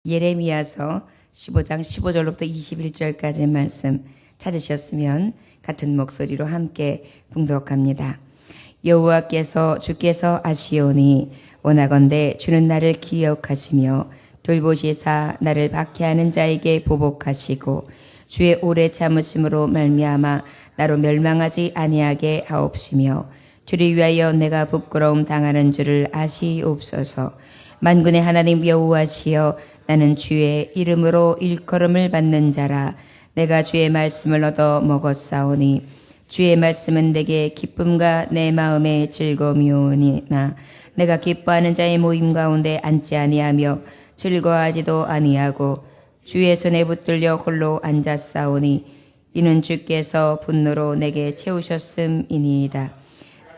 예레미야서 15장 15절로부터 21절까지 말씀 찾으셨으면 같은 목소리로 함께 봉독합니다. 여호와께서 주께서 아시오니 원하건대 주는 나를 기억하시며 돌보시사 나를 박해하는 자에게 보복하시고 주의 오래 참으심으로 말미암아 나로 멸망하지 아니하게 하옵시며 주를 위하여 내가 부끄러움 당하는 줄을 아시옵소서. 만군의 하나님 여호와시여 나는 주의 이름으로 일컬음을 받는 자라. 내가 주의 말씀을 얻어 먹었사오니 주의 말씀은 내게 기쁨과 내 마음의 즐거움이오니나 내가 기뻐하는 자의 모임 가운데 앉지 아니하며 즐거워하지도 아니하고 주의 손에 붙들려 홀로 앉았사오니 이는 주께서 분노로 내게 채우셨음이니이다.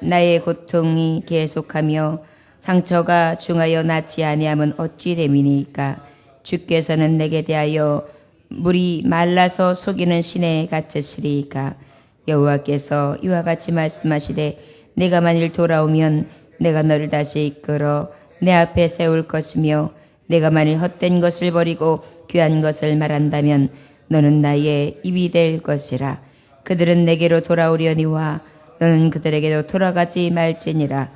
나의 고통이 계속하며 상처가 중하여 낫지 아니함은 어찌 됨이니까. 주께서는 내게 대하여 물이 말라서 속이는 신에 갇으시리이까. 여호와께서 이와 같이 말씀하시되 내가 만일 돌아오면 내가 너를 다시 이끌어 내 앞에 세울 것이며 내가 만일 헛된 것을 버리고 귀한 것을 말한다면 너는 나의 입이 될 것이라. 그들은 내게로 돌아오려니와 너는 그들에게도 돌아가지 말지니라.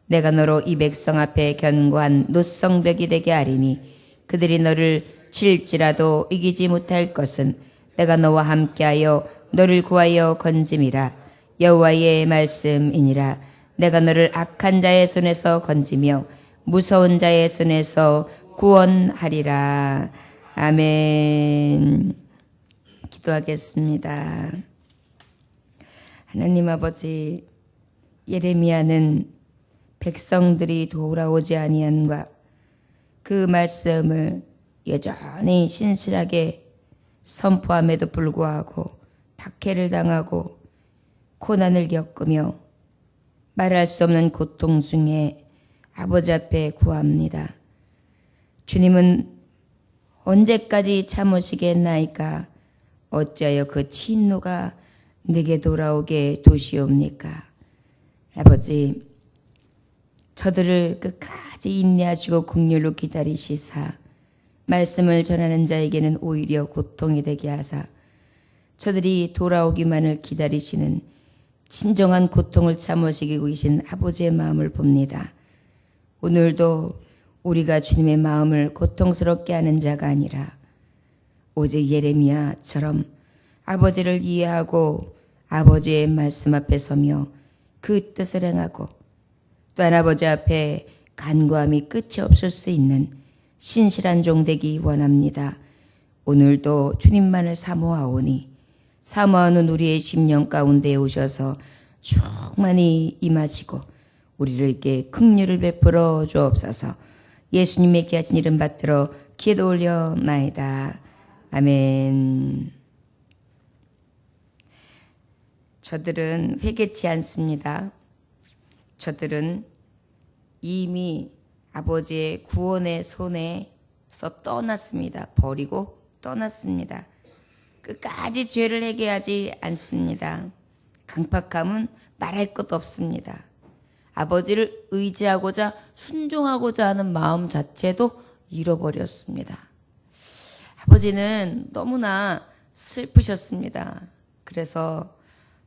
내가 너로 이 백성 앞에 견고한 노성벽이 되게 하리니 그들이 너를 칠지라도 이기지 못할 것은 내가 너와 함께하여 너를 구하여 건짐이라. 여호와의 말씀이니라. 내가 너를 악한 자의 손에서 건지며 무서운 자의 손에서 구원하리라. 아멘. 기도하겠습니다. 하나님 아버지, 예레미야는 백성들이 돌아오지 아니함과 그 말씀을 여전히 신실하게 선포함에도 불구하고 박해를 당하고 고난을 겪으며 말할 수 없는 고통 중에 아버지 앞에 구합니다. 주님은 언제까지 참으시겠나이까? 어찌하여 그 진노가 내게 돌아오게 도시옵니까? 아버지, 저들을 끝까지 인내하시고 긍휼로 기다리시사 말씀을 전하는 자에게는 오히려 고통이 되게 하사 저들이 돌아오기만을 기다리시는 진정한 고통을 참으시고 계신 아버지의 마음을 봅니다. 오늘도 우리가 주님의 마음을 고통스럽게 하는 자가 아니라 오직 예레미야처럼 아버지를 이해하고 아버지의 말씀 앞에 서며 그 뜻을 행하고 또한 아버지 앞에 간구함이 끝이 없을 수 있는 신실한 종 되기 원합니다. 오늘도 주님만을 사모하오니 사모하는 우리의 심령 가운데 오셔서 충만히 임하시고 우리에게 긍휼을 베풀어 주옵소서. 예수님의 귀하신 이름 받들어 기도 올려나이다. 아멘. 저들은 회개치 않습니다. 저들은 이미 아버지의 구원의 손에서 떠났습니다. 버리고 떠났습니다. 끝까지 죄를 회개하지 않습니다. 강팍함은 말할 것 없습니다. 아버지를 의지하고자 순종하고자 하는 마음 자체도 잃어버렸습니다. 아버지는 너무나 슬프셨습니다. 그래서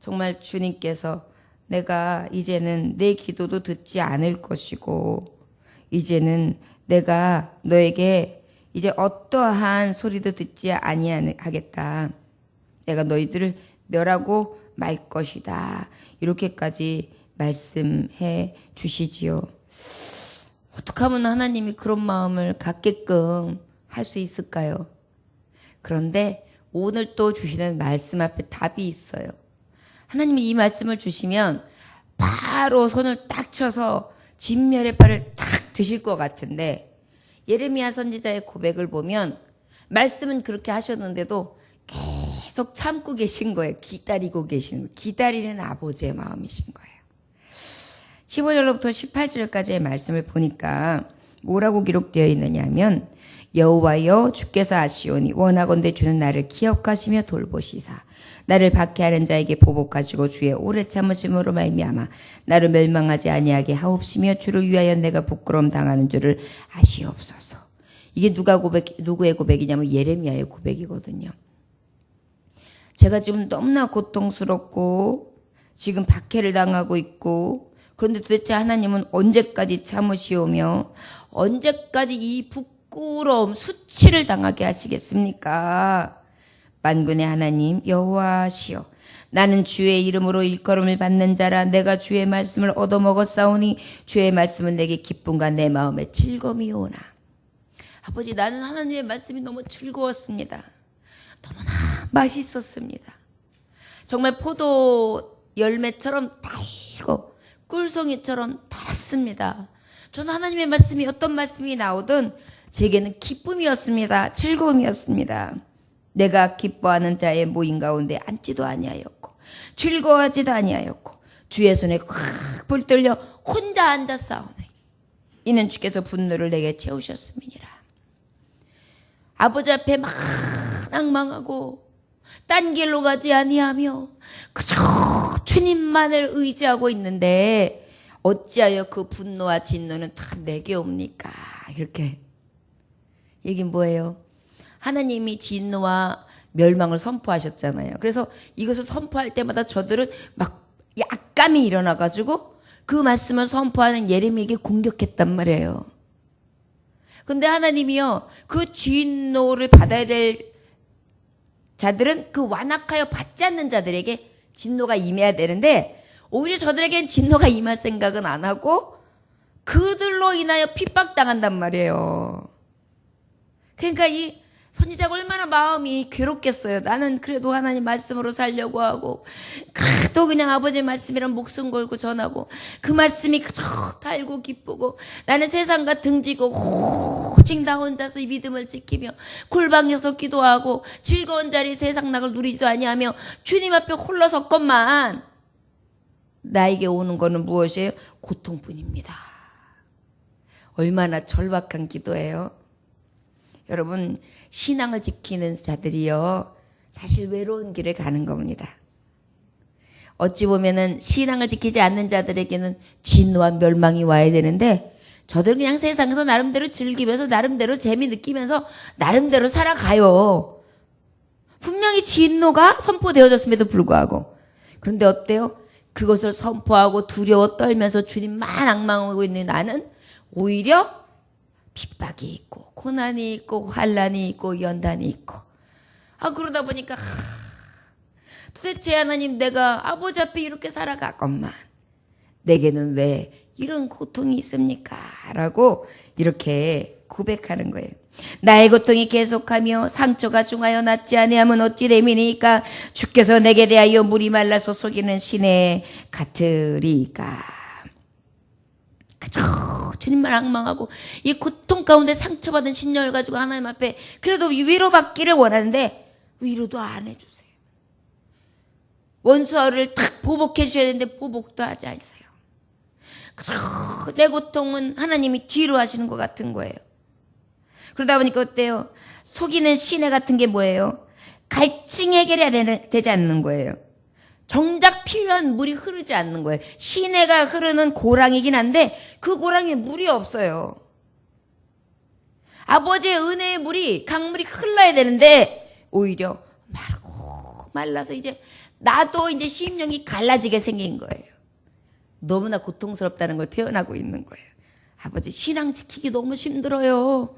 정말 주님께서 내가 이제는 내 기도도 듣지 않을 것이고 이제는 내가 너에게 이제 어떠한 소리도 듣지 아니하겠다. 내가 너희들을 멸하고 말 것이다. 이렇게까지 말씀해 주시지요. 어떻게 하면 하나님이 그런 마음을 갖게끔 할 수 있을까요? 그런데 오늘 또 주시는 말씀 앞에 답이 있어요. 하나님이 이 말씀을 주시면 바로 손을 딱 쳐서 진멸의 팔을 탁 드실 것 같은데 예레미야 선지자의 고백을 보면 말씀은 그렇게 하셨는데도 계속 참고 계신 거예요. 기다리고 계신 거예요. 기다리는 아버지의 마음이신 거예요. 15절로부터 18절까지의 말씀을 보니까 뭐라고 기록되어 있느냐 하면 여호와여 주께서 아시오니 원하건대 주는 나를 기억하시며 돌보시사 나를 박해하는 자에게 보복하시고 주의 오래 참으심으로 말미암아 나를 멸망하지 아니하게 하옵시며 주를 위하여 내가 부끄러움 당하는 줄을 아시옵소서. 이게 누구의 고백이냐면 예레미야의 고백이거든요. 제가 지금 너무나 고통스럽고 지금 박해를 당하고 있고, 그런데 도대체 하나님은 언제까지 참으시오며 언제까지 이 부끄러움, 수치를 당하게 하시겠습니까? 만군의 하나님 여호와시여, 나는 주의 이름으로 일컬음을 받는 자라. 내가 주의 말씀을 얻어먹었사오니 주의 말씀은 내게 기쁨과 내 마음의 즐거움이오나. 아버지, 나는 하나님의 말씀이 너무 즐거웠습니다. 너무나 맛있었습니다. 정말 포도 열매처럼 달고 꿀송이처럼 달았습니다. 저는 하나님의 말씀이 어떤 말씀이 나오든 제게는 기쁨이었습니다. 즐거움이었습니다. 내가 기뻐하는 자의 모임 가운데 앉지도 아니하였고 즐거워하지도 아니하였고 주의 손에 콱 불들려 혼자 앉아 싸우네. 이는 주께서 분노를 내게 채우셨음이니라. 아버지 앞에 막 낭망하고 딴 길로 가지 아니하며 그저 주님만을 의지하고 있는데 어찌하여 그 분노와 진노는 다 내게 옵니까? 이렇게. 이게 뭐예요? 하나님이 진노와 멸망을 선포하셨잖아요. 그래서 이것을 선포할 때마다 저들은 막 약감이 일어나가지고 그 말씀을 선포하는 예레미야에게 공격했단 말이에요. 근데 하나님이요, 그 진노를 받아야 될 자들은 그 완악하여 받지 않는 자들에게 진노가 임해야 되는데, 오히려 저들에겐 진노가 임할 생각은 안 하고 그들로 인하여 핍박당한단 말이에요. 그러니까 이 선지자가 얼마나 마음이 괴롭겠어요. 나는 그래도 하나님 말씀으로 살려고 하고, 그래도 그냥 아버지 말씀이란 목숨 걸고 전하고, 그 말씀이 그저 달고 기쁘고, 나는 세상과 등지고 오직 나 혼자서 이 믿음을 지키며 골방에서 기도하고 즐거운 자리 세상 낙을 누리지도 아니하며 주님 앞에 홀로 섰건만 나에게 오는 거는 무엇이에요? 고통뿐입니다. 얼마나 절박한 기도예요. 여러분, 신앙을 지키는 자들이요, 사실 외로운 길을 가는 겁니다. 어찌 보면은 신앙을 지키지 않는 자들에게는 진노와 멸망이 와야 되는데, 저들 그냥 세상에서 나름대로 즐기면서 나름대로 재미 느끼면서 나름대로 살아가요. 분명히 진노가 선포되어졌음에도 불구하고. 그런데 어때요? 그것을 선포하고 두려워 떨면서 주님만 앙망하고 있는 나는 오히려 핍박이 있고 고난이 있고 환난이 있고 연단이 있고, 그러다 보니까 도대체 하나님, 내가 아버지 앞에 이렇게 살아가건만 내게는 왜 이런 고통이 있습니까? 라고 이렇게 고백하는 거예요. 나의 고통이 계속하며 상처가 중하여 낫지 아니하면 어찌 됨이니까 주께서 내게 대하여 물이 말라서 속이는 시내 같으리까. 그저 주님만 앙망하고 이 고통 가운데 상처받은 심령을 가지고 하나님 앞에 그래도 위로받기를 원하는데 위로도 안 해주세요. 원수를 탁 보복해 주셔야 되는데 보복도 하지 않으세요. 그저 내 고통은 하나님이 뒤로 하시는 것 같은 거예요. 그러다 보니까 어때요? 속이는 시내 같은 게 뭐예요? 갈증 해결해야 되지 않는 거예요. 정작 필요한 물이 흐르지 않는 거예요. 시내가 흐르는 고랑이긴 한데 그 고랑에 물이 없어요. 아버지의 은혜의 물이, 강물이 흘러야 되는데 오히려 마르고 말라서 이제 나도 이제 심령이 갈라지게 생긴 거예요. 너무나 고통스럽다는 걸 표현하고 있는 거예요. 아버지, 신앙 지키기 너무 힘들어요.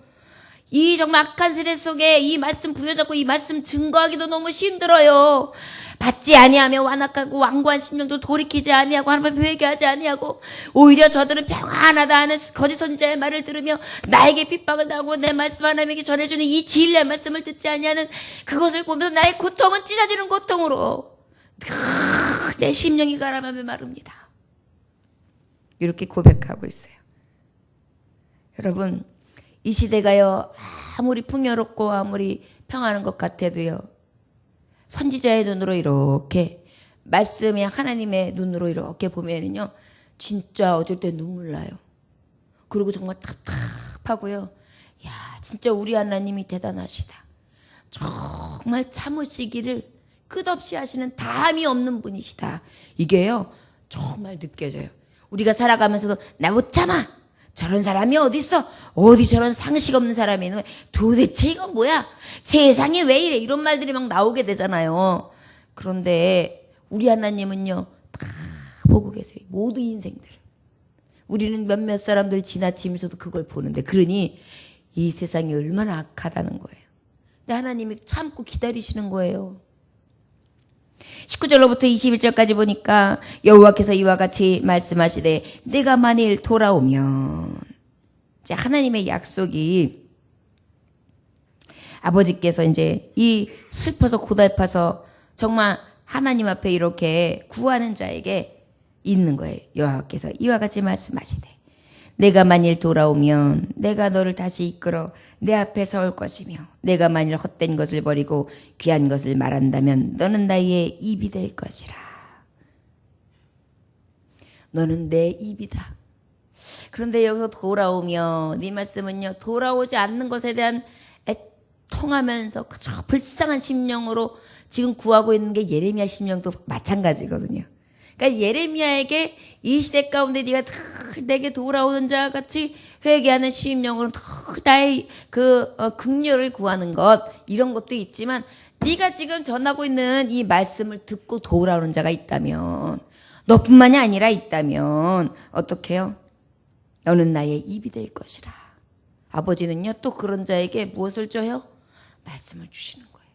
이 정말 악한 세대 속에 이 말씀 부여잡고 이 말씀 증거하기도 너무 힘들어요. 받지 아니하며 완악하고 완고한 심령도 돌이키지 아니하고 하나님 앞에 회개하지 아니하고, 오히려 저들은 평안하다 하는 거짓 선지자의 말을 들으며 나에게 핍박을 당하고 내 말씀 하나님에게 전해주는 이 진리의 말씀을 듣지 아니하는 그것을 보면서 나의 고통은 찢어지는 고통으로 내 심령이 가라앉으며 마릅니다. 이렇게 고백하고 있어요. 여러분, 이 시대가요, 아무리 풍요롭고 아무리 평안한 것 같아도요, 선지자의 눈으로 이렇게, 말씀의 하나님의 눈으로 이렇게 보면은요, 진짜 어쩔 때 눈물 나요. 그리고 정말 답답하고요, 야, 진짜 우리 하나님이 대단하시다. 정말 참으시기를 끝없이 하시는 다함이 없는 분이시다. 이게요, 정말 느껴져요. 우리가 살아가면서도 나 못 참아, 저런 사람이 어디 있어? 어디 저런 상식 없는 사람이 있는 거야? 도대체 이건 뭐야? 세상이 왜 이래? 이런 말들이 막 나오게 되잖아요. 그런데 우리 하나님은요, 다 보고 계세요. 모두 인생들을. 우리는 몇몇 사람들 지나치면서도 그걸 보는데, 그러니 이 세상이 얼마나 악하다는 거예요. 근데 하나님이 참고 기다리시는 거예요. 19절로부터 21절까지 보니까 여호와께서 이와 같이 말씀하시되 내가 만일 돌아오면, 이제 하나님의 약속이 아버지께서 이제 이 슬퍼서 고달파서 정말 하나님 앞에 이렇게 구하는 자에게 있는 거예요. 여호와께서 이와 같이 말씀하시되 내가 만일 돌아오면 내가 너를 다시 이끌어 내 앞에 서올 것이며 내가 만일 헛된 것을 버리고 귀한 것을 말한다면 너는 나의 입이 될 것이라. 너는 내 입이다. 그런데 여기서 돌아오며, 네 말씀은요, 돌아오지 않는 것에 대한 애통하면서 그저 불쌍한 심령으로 지금 구하고 있는 게 예레미야 심령도 마찬가지거든요. 그러니까 예레미야에게 이 시대 가운데 네가 늘 내게 돌아오는 자와 같이 회개하는 심령으로 늘 나의 긍휼을 구하는 것, 이런 것도 있지만 네가 지금 전하고 있는 이 말씀을 듣고 돌아오는 자가 있다면, 너뿐만이 아니라 있다면 어떻게 해요? 너는 나의 입이 될 것이라. 아버지는요, 또 그런 자에게 무엇을 줘요? 말씀을 주시는 거예요.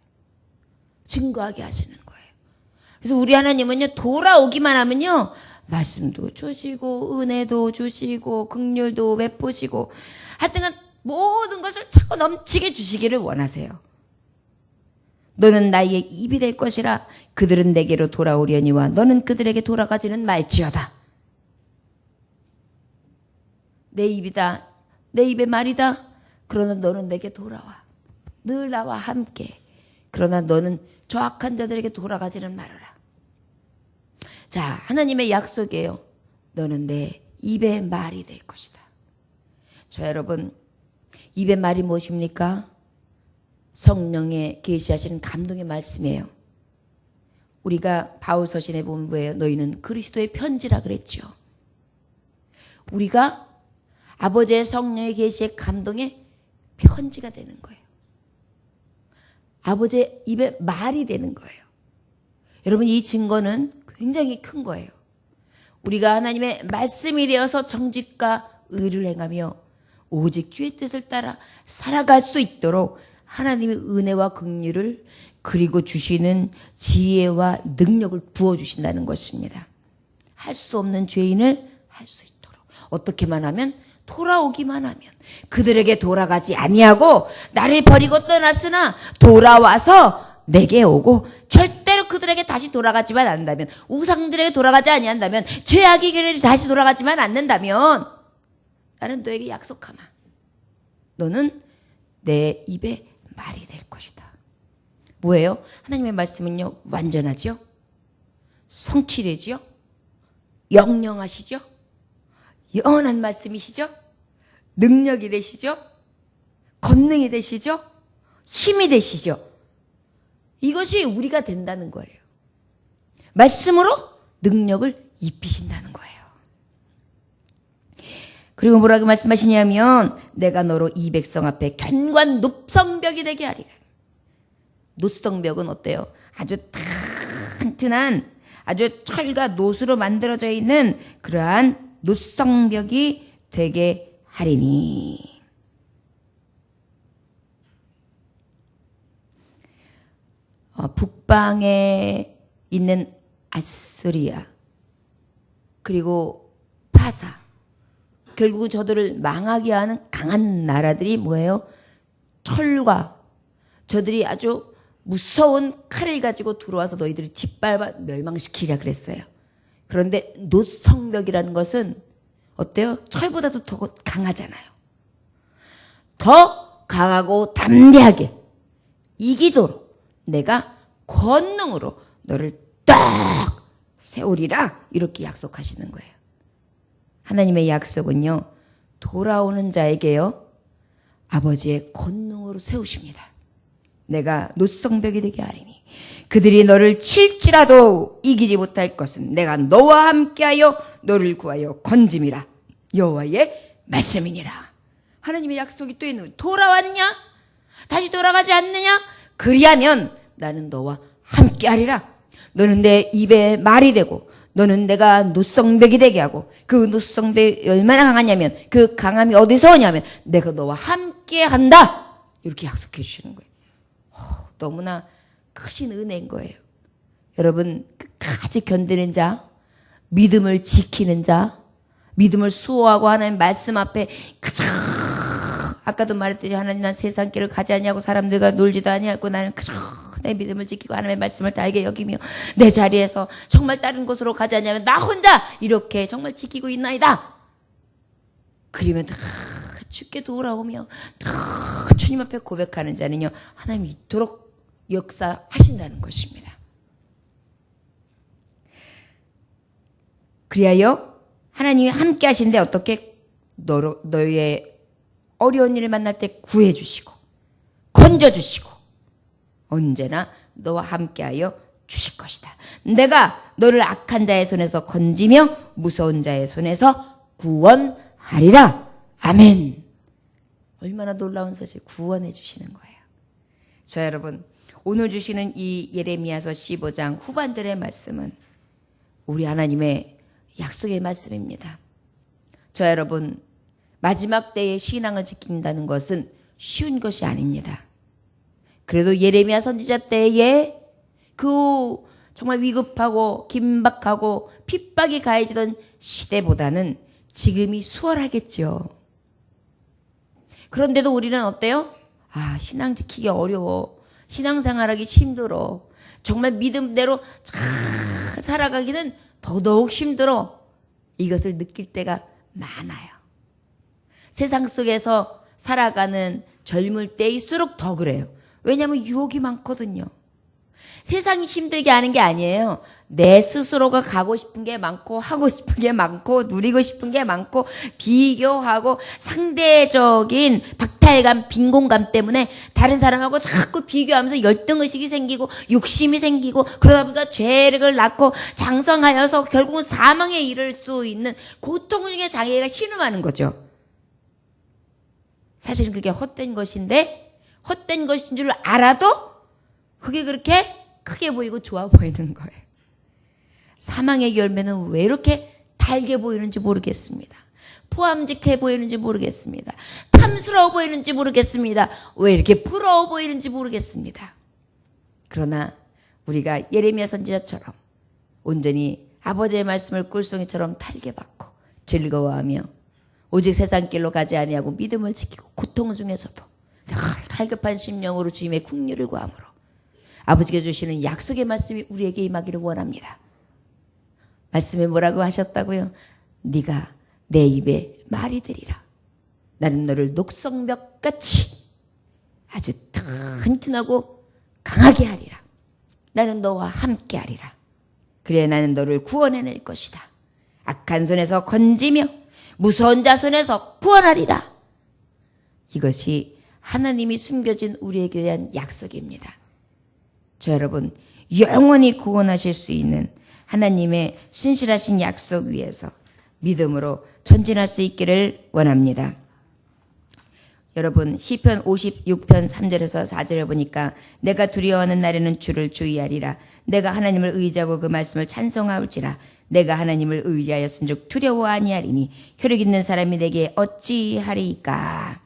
증거하게 하시는 거예요. 그래서 우리 하나님은요, 돌아오기만 하면요, 말씀도 주시고 은혜도 주시고 긍휼도 베푸시고 하여튼 모든 것을 차고 넘치게 주시기를 원하세요. 너는 나의 입이 될 것이라. 그들은 내게로 돌아오려니와 너는 그들에게 돌아가지는 말지어다. 내 입이다, 내 입의 말이다. 그러나 너는 내게 돌아와. 늘 나와 함께. 그러나 너는 저 악한 자들에게 돌아가지는 말아라. 자, 하나님의 약속이에요. 너는 내 입의 말이 될 것이다. 저 여러분, 입의 말이 무엇입니까? 성령의 계시하시는 감동의 말씀이에요. 우리가 바울 서신에 보면 뭐예요? 너희는 그리스도의 편지라 그랬죠. 우리가 아버지의 성령의 계시의 감동의 편지가 되는 거예요. 아버지의 입의 말이 되는 거예요. 여러분, 이 증거는 굉장히 큰 거예요. 우리가 하나님의 말씀이 되어서 정직과 의를 행하며 오직 주의 뜻을 따라 살아갈 수 있도록 하나님의 은혜와 긍휼을, 그리고 주시는 지혜와 능력을 부어주신다는 것입니다. 할 수 없는 죄인을 할 수 있도록. 어떻게만 하면? 돌아오기만 하면. 그들에게 돌아가지 아니하고 나를 버리고 떠났으나 돌아와서 내게 오고, 절대로 그들에게 다시 돌아가지만 않는다면, 우상들에게 돌아가지 아니한다면, 죄악의 길을 다시 돌아가지만 않는다면, 나는 너에게 약속하마. 너는 내 입의 말이 될 것이다. 뭐예요? 하나님의 말씀은요, 완전하죠? 성취되죠? 영영하시죠? 영원한 말씀이시죠? 능력이 되시죠? 권능이 되시죠? 힘이 되시죠? 이것이 우리가 된다는 거예요. 말씀으로 능력을 입히신다는 거예요. 그리고 뭐라고 말씀하시냐면 내가 너로 이 백성 앞에 견고한 놋성벽이 되게 하리라. 놋성벽은 어때요? 아주 튼튼한, 아주 철과 놋으로 만들어져 있는 그러한 놋성벽이 되게 하리니. 북방에 있는 아수리아, 그리고 파사, 결국 저들을 망하게 하는 강한 나라들이 뭐예요? 철과, 저들이 아주 무서운 칼을 가지고 들어와서 너희들을 짓밟아 멸망시키려 그랬어요. 그런데 놋성벽이라는 것은 어때요? 철보다도 더 강하잖아요. 더 강하고 담대하게 이기도록 내가 권능으로 너를 딱 세우리라, 이렇게 약속하시는 거예요. 하나님의 약속은요, 돌아오는 자에게요, 아버지의 권능으로 세우십니다. 내가 놋성벽이 되게 하리니 그들이 너를 칠지라도 이기지 못할 것은 내가 너와 함께하여 너를 구하여 건짐이라. 여호와의 말씀이니라. 하나님의 약속이 또 있는 거예요. 돌아왔냐? 다시 돌아가지 않느냐? 그리하면 나는 너와 함께하리라. 너는 내 입에 말이 되고 너는 내가 노성벽이 되게 하고 그 노성벽이 얼마나 강하냐면 그 강함이 어디서 오냐면 내가 너와 함께한다. 이렇게 약속해 주시는 거예요. 너무나 크신 은혜인 거예요. 여러분 끝까지 견디는 자, 믿음을 지키는 자, 믿음을 수호하고 하나님 말씀 앞에 그저 아까도 말했듯이 하나님 난 세상 길을 가지 아니하고 사람들과 놀지도 아니하고 나는 그저 내 믿음을 지키고 하나님의 말씀을 달게 여기며 내 자리에서 정말 다른 곳으로 가지 않냐면 나 혼자 이렇게 정말 지키고 있나이다. 그러면 다 주께 돌아오며 다 주님 앞에 고백하는 자는요 하나님 이토록 역사하신다는 것입니다. 그리하여 하나님이 함께 하시는데 어떻게 너의 어려운 일을 만날 때 구해주시고 건져주시고 언제나 너와 함께하여 주실 것이다. 내가 너를 악한 자의 손에서 건지며 무서운 자의 손에서 구원하리라. 아멘. 얼마나 놀라운 사실 구원해 주시는 거예요. 저 여러분 오늘 주시는 이 예레미야서 15장 후반절의 말씀은 우리 하나님의 약속의 말씀입니다. 저 여러분 마지막 때의 신앙을 지킨다는 것은 쉬운 것이 아닙니다. 그래도 예레미야 선지자 때에 그 정말 위급하고 긴박하고 핍박이 가해지던 시대보다는 지금이 수월하겠죠. 그런데도 우리는 어때요? 신앙 지키기 어려워. 신앙생활하기 힘들어. 정말 믿음대로 잘 살아가기는 더더욱 힘들어. 이것을 느낄 때가 많아요. 세상 속에서 살아가는 젊을 때일수록 더 그래요. 왜냐하면 유혹이 많거든요. 세상이 힘들게 하는 게 아니에요. 내 스스로가 가고 싶은 게 많고 하고 싶은 게 많고 누리고 싶은 게 많고 비교하고 상대적인 박탈감, 빈곤감 때문에 다른 사람하고 자꾸 비교하면서 열등의식이 생기고 욕심이 생기고 그러다 보니까 죄를 낳고 장성하여서 결국은 사망에 이를 수 있는 고통 중에 장애가 신음하는 거죠. 사실은 그게 헛된 것인데 헛된 것인 줄 알아도 그게 그렇게 크게 보이고 좋아 보이는 거예요. 사망의 열매는 왜 이렇게 달게 보이는지 모르겠습니다. 포함직해 보이는지 모르겠습니다. 탐스러워 보이는지 모르겠습니다. 왜 이렇게 부러워 보이는지 모르겠습니다. 그러나 우리가 예레미야 선지자처럼 온전히 아버지의 말씀을 꿀송이처럼 달게 받고 즐거워하며 오직 세상 길로 가지 아니하고 믿음을 지키고 고통 중에서도 늘 갈급한 심령으로 주님의 긍휼을 구함으로 아버지께 주시는 약속의 말씀이 우리에게 임하기를 원합니다. 말씀에 뭐라고 하셨다고요? 네가 내 입에 말이 되리라. 나는 너를 녹성벽같이 아주 튼튼하고 강하게 하리라. 나는 너와 함께 하리라. 그래 나는 너를 구원해낼 것이다. 악한 손에서 건지며 무서운 자 손에서 구원하리라. 이것이 하나님이 숨겨진 우리에게 대한 약속입니다. 저 여러분 영원히 구원하실 수 있는 하나님의 신실하신 약속 위에서 믿음으로 전진할 수 있기를 원합니다. 여러분 시편 56편 3절에서 4절에 보니까 내가 두려워하는 날에는 주를 주의하리라. 내가 하나님을 의지하고 그 말씀을 찬송하올지라. 내가 하나님을 의지하였은즉 두려워 아니하리니 혈육 있는 사람이 내게 어찌하리까.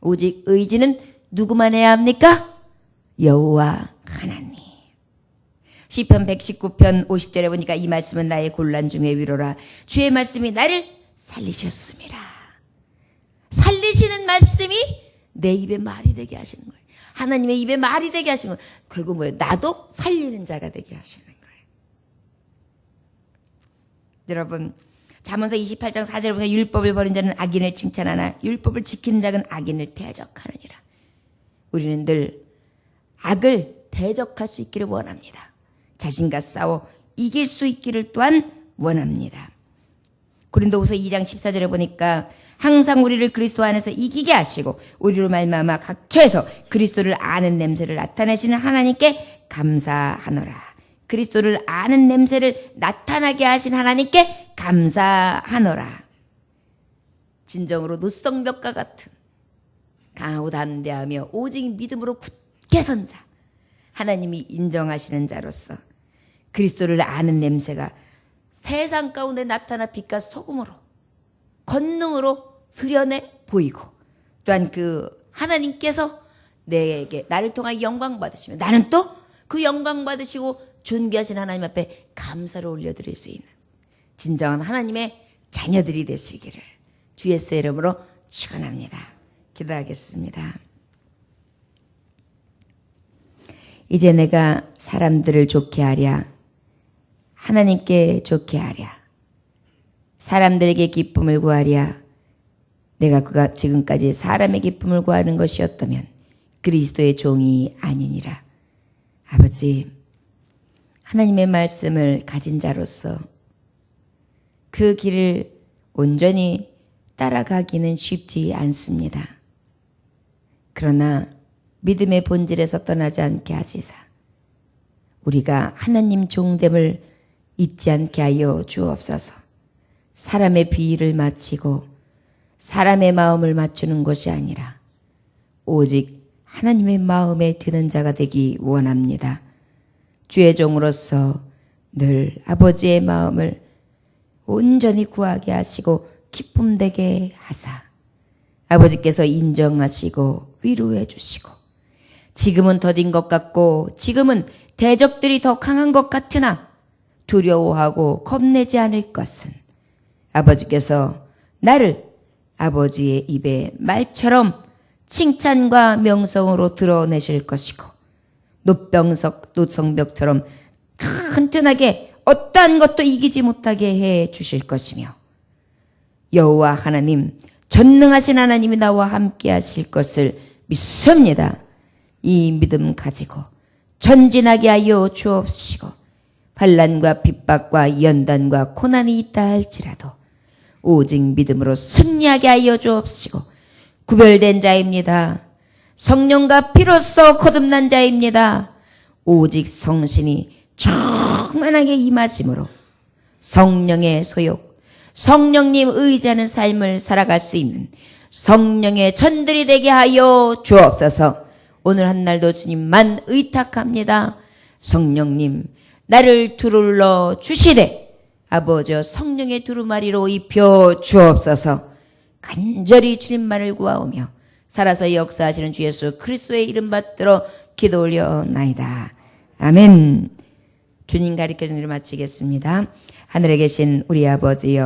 오직 의지는 누구만 해야 합니까? 여호와 하나님. 시편 119편 50절에 보니까 이 말씀은 나의 곤란 중의 위로라. 주의 말씀이 나를 살리셨음이라. 살리시는 말씀이 내 입에 말이 되게 하시는 거예요. 하나님의 입에 말이 되게 하시는 거예요. 결국 뭐예요? 나도 살리는 자가 되게 하시는 거예요. 여러분 잠언서 28장 4절에 보니까 율법을 버린 자는 악인을 칭찬하나 율법을 지키는 자는 악인을 대적하느니라. 우리는 늘 악을 대적할 수 있기를 원합니다. 자신과 싸워 이길 수 있기를 또한 원합니다. 고린도후서 2장 14절에 보니까 항상 우리를 그리스도 안에서 이기게 하시고 우리로 말미암아 각처에서 그리스도를 아는 냄새를 나타내시는 하나님께 감사하노라. 그리스도를 아는 냄새를 나타나게 하신 하나님께 감사하노라. 진정으로 노성벽과 같은 강하고 담대하며 오직 믿음으로 굳게 선 자, 하나님이 인정하시는 자로서 그리스도를 아는 냄새가 세상 가운데 나타나 빛과 소금으로 권능으로 드러내 보이고, 또한 그 하나님께서 내게 나를 통하여 영광 받으시며 나는 또 그 영광 받으시고 존귀하신 하나님 앞에 감사를 올려드릴 수 있는 진정한 하나님의 자녀들이 되시기를 주 예수의 이름으로 축원합니다. 기도하겠습니다. 이제 내가 사람들을 좋게 하랴, 하나님께 좋게 하랴, 사람들에게 기쁨을 구하랴. 내가 그가 지금까지 사람의 기쁨을 구하는 것이었다면 그리스도의 종이 아니니라. 아버지, 하나님의 말씀을 가진 자로서 그 길을 온전히 따라가기는 쉽지 않습니다. 그러나 믿음의 본질에서 떠나지 않게 하시사 우리가 하나님 종됨을 잊지 않게 하여 주옵소서. 사람의 비위를 맞추고 사람의 마음을 맞추는 것이 아니라 오직 하나님의 마음에 드는 자가 되기 원합니다. 주의 종으로서 늘 아버지의 마음을 온전히 구하게 하시고 기쁨되게 하사 아버지께서 인정하시고 위로해 주시고, 지금은 더딘 것 같고 지금은 대적들이 더 강한 것 같으나 두려워하고 겁내지 않을 것은 아버지께서 나를 아버지의 입에 말처럼 칭찬과 명성으로 드러내실 것이고, 노성벽처럼 튼튼하게 어떠한 것도 이기지 못하게 해 주실 것이며, 여호와 하나님, 전능하신 하나님이 나와 함께 하실 것을 믿습니다. 이 믿음 가지고 전진하게 하여 주옵시고, 환난과 핍박과 연단과 고난이 있다 할지라도 오직 믿음으로 승리하게 하여 주옵시고, 구별된 자입니다. 성령과 피로써 거듭난 자입니다. 오직 성신이 충만하게 임하심으로 성령의 소욕, 성령님 의지하는 삶을 살아갈 수 있는 성령의 전들이 되게 하여 주옵소서. 오늘 한날도 주님만 의탁합니다. 성령님, 나를 두루러 주시되 아버지 성령의 두루마리로 입혀 주옵소서. 간절히 주님만을 구하오며 살아서 역사하시는 주 예수 그리스도의 이름 받들어 기도 올려나이다. 아멘. 주님 가르쳐준 일을 마치겠습니다. 하늘에 계신 우리 아버지여,